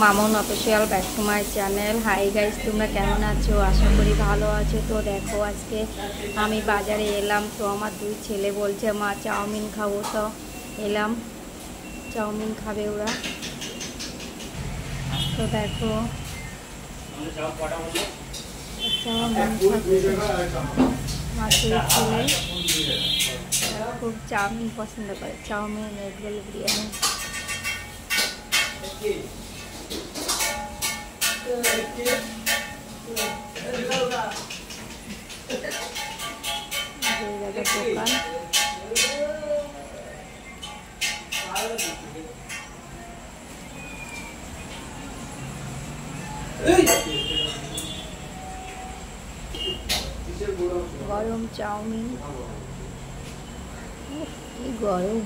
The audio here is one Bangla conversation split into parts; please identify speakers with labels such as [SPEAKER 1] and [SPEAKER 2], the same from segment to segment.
[SPEAKER 1] Mamun official back to my channel. Hi guys, তোমরা কেমন আছো? আশা করি ভালো আছো। তো দেখো, আজকে আমি বাজারে এলাম। তো আমার দুই ছেলে বলছে মা চাউমিন খাবো, তো এলাম, চাউমিন খাবে ওরা। তো দেখো চাউমিন খাচ্ছে মাছের ছেলে, খুব চাউমিন পছন্দ করে, চাউমিন, এগ রোল, বিরিয়ানি। দোকান গরম চাউমিন, কি গরম।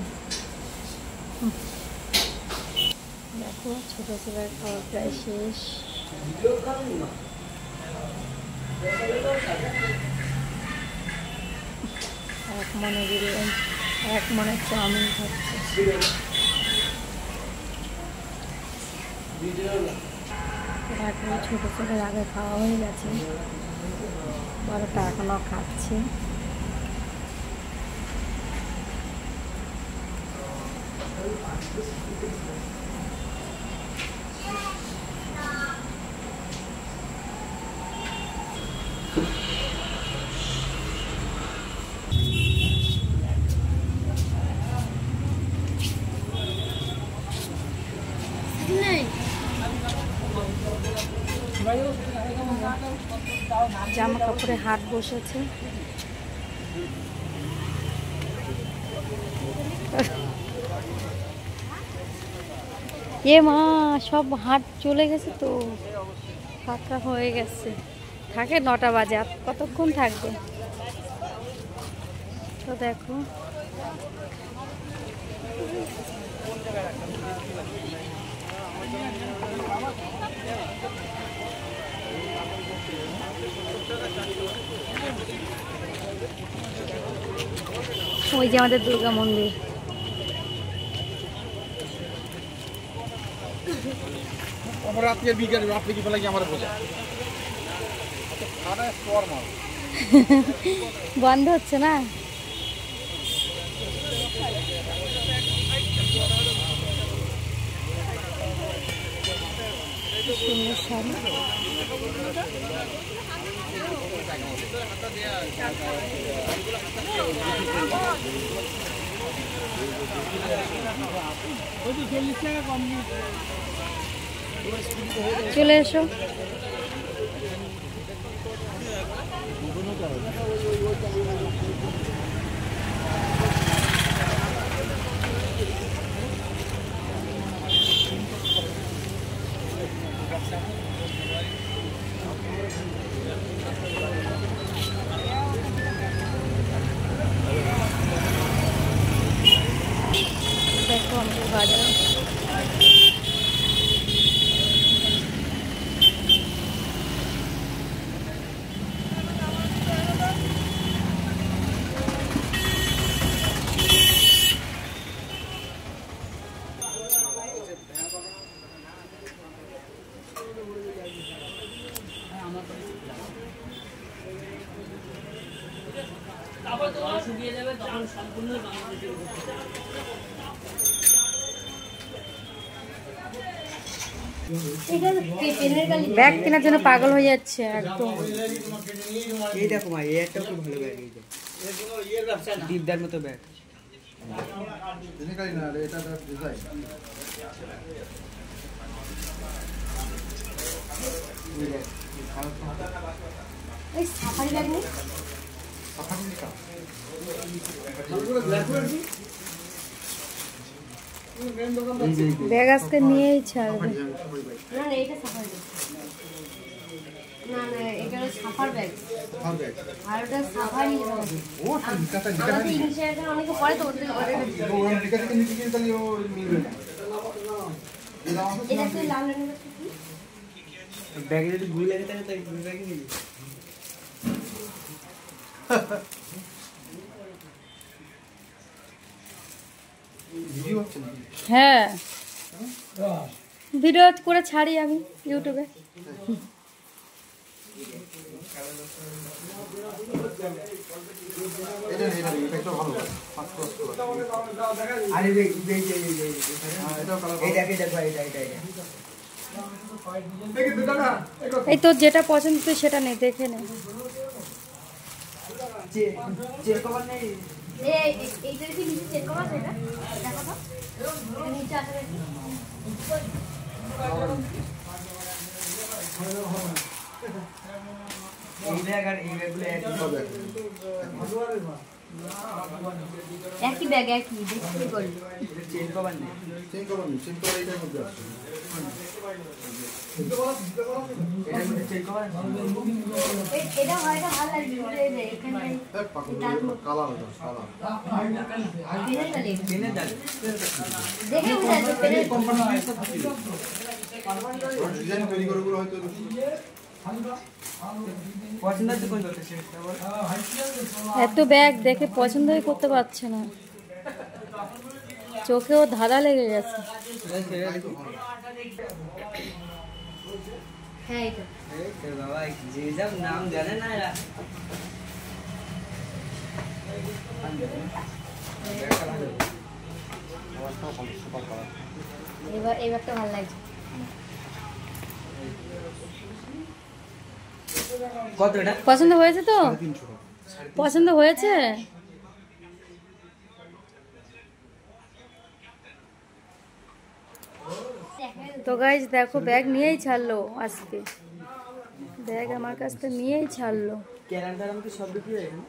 [SPEAKER 1] দেখো ছোট ছেলের খাওয়া প্রায় শেষ। এক মনে বিরিয়ানি, এক মনে চাউমিন খাচ্ছে। দেখো ছোট ছেলের আগে খাওয়া হয়ে গেছে, বড়টা এখনো খাচ্ছে। জামা কাপড়ে হাট বসেছে। এ মা, সব হাট চলে গেছে, তো ফাঁকা হয়ে গেছে। থাকে 9টা বাজে, আর কতক্ষণ থাকবে? তো দেখো ওই যে আমাদের দুর্গা মন্দির। বন্ধ হচ্ছে না? সুন্দর শাড়ি। চলে এসো। দেখো আমাদের বাজার। ব্যাগ কেনার জন্য পাগল হয়ে যাচ্ছে একদম।
[SPEAKER 2] এই দেখো মা, এই একটা খুব ভালো ব্যাগ, এই যে দীপদার মতো ব্যাগ।
[SPEAKER 1] সাফারি ব্যাগ নেই? ব্যাগ আজকে নিয়েই ছাড়বে। না না, এটা সাফারি ব্যাগ। না না, এটা সাফার ব্যাগ। আর ওটা সাফারি। ও নিকাটা ইংলিশে এটা অনেকে পড়ে, তো ওটা নিকা থেকে নিচে গিয়ে তাহলে ও মিলবে না। এটা তো লাল রঙের ব্যাগে যদি ভুল লাগে তাহলে তাই ব্যাগে নিবি। ভিডিও হচ্ছে না? হ্যাঁ। ভিডিও করে ছাড়ি আমি ইউটিউবে। এই তোর যেটা পছন্দ তুই সেটা নেই, দেখে নে। একই ব্যাগ একই দেখতে করলি চেন কভার নেই, চেন কভার নেই, চেন কভার এইটার মধ্যে আছে। এটা হয় না, ভালো লাগবে এখানে কালার পেনের দাগ দেখে বুঝা পেনের কোম্পানি ডিজাইন তৈরি করে গুলো হয়তো পছন্দ হচ্ছে কোন করতে সেটা বল। এত ব্যাগ দেখে পছন্দই করতে পারছে না, চোখেও ধাঁধা লেগে গেছে। হ্যাঁ এটা এই বাবা যে সব নাম জানে না এরা। এবারটা ভালো লাগছে। কত এটা পছন্দ হয়েছে? তো পছন্দ হয়েছে। তো গাইস দেখো ব্যাগ নিয়েই ছাড়লো আজকে, ব্যাগ আমার কাছ থেকে নিয়েই ছাড়লো। ক্যালেন্ডার আমাকে সব বিক্রি হয়ে গেল।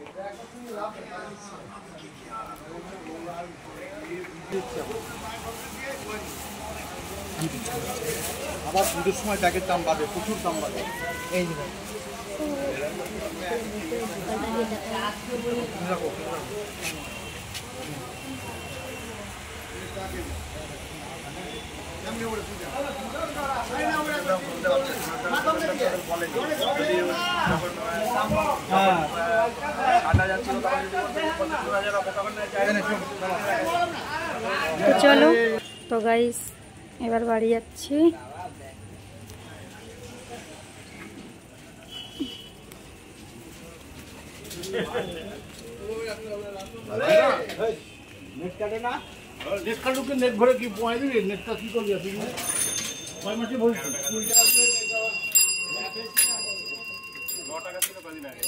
[SPEAKER 1] আবার পুজোর সময় ব্যাগের দাম বাড়বে, প্রচুর দাম বাড়বে। এই যে তো চলো, তো গাইস এবার বাড়ি যাচ্ছি। নেট কাটে না, নেট কাটুকে নেট ভরে কি পয় দিবি? নেটটা কি করবি আপনি? কয় মাসে ভরছি? 2 টাকা করে 9 টাকা ছিল কদিন আগে।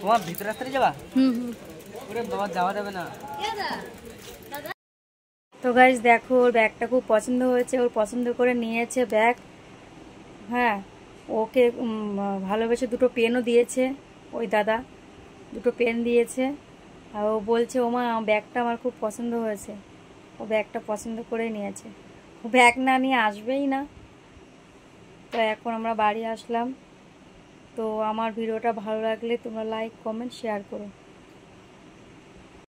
[SPEAKER 1] তোমার ভিতর রাস্তায় যাবা? ওরে বাবা যাওয়া যাবে না। তো গাইস দেখো ওর ব্যাগটা খুব পছন্দ হয়েছে, ওর পছন্দ করে নিয়েছে ব্যাগ। হ্যাঁ, ওকে ভালোবেসে দুটো পেনও দিয়েছে, ওই দাদা দুটো পেন দিয়েছে। আর ও বলছে ওমা ব্যাগটা আমার খুব পছন্দ হয়েছে, ও ব্যাগটা পছন্দ করে নিয়েছে। ও ব্যাগ না নিয়ে আসবেই না। তো এখন আমরা বাড়ি আসলাম। তো আমার ভিডিওটা ভালো লাগলে তোমরা লাইক কমেন্ট শেয়ার করো।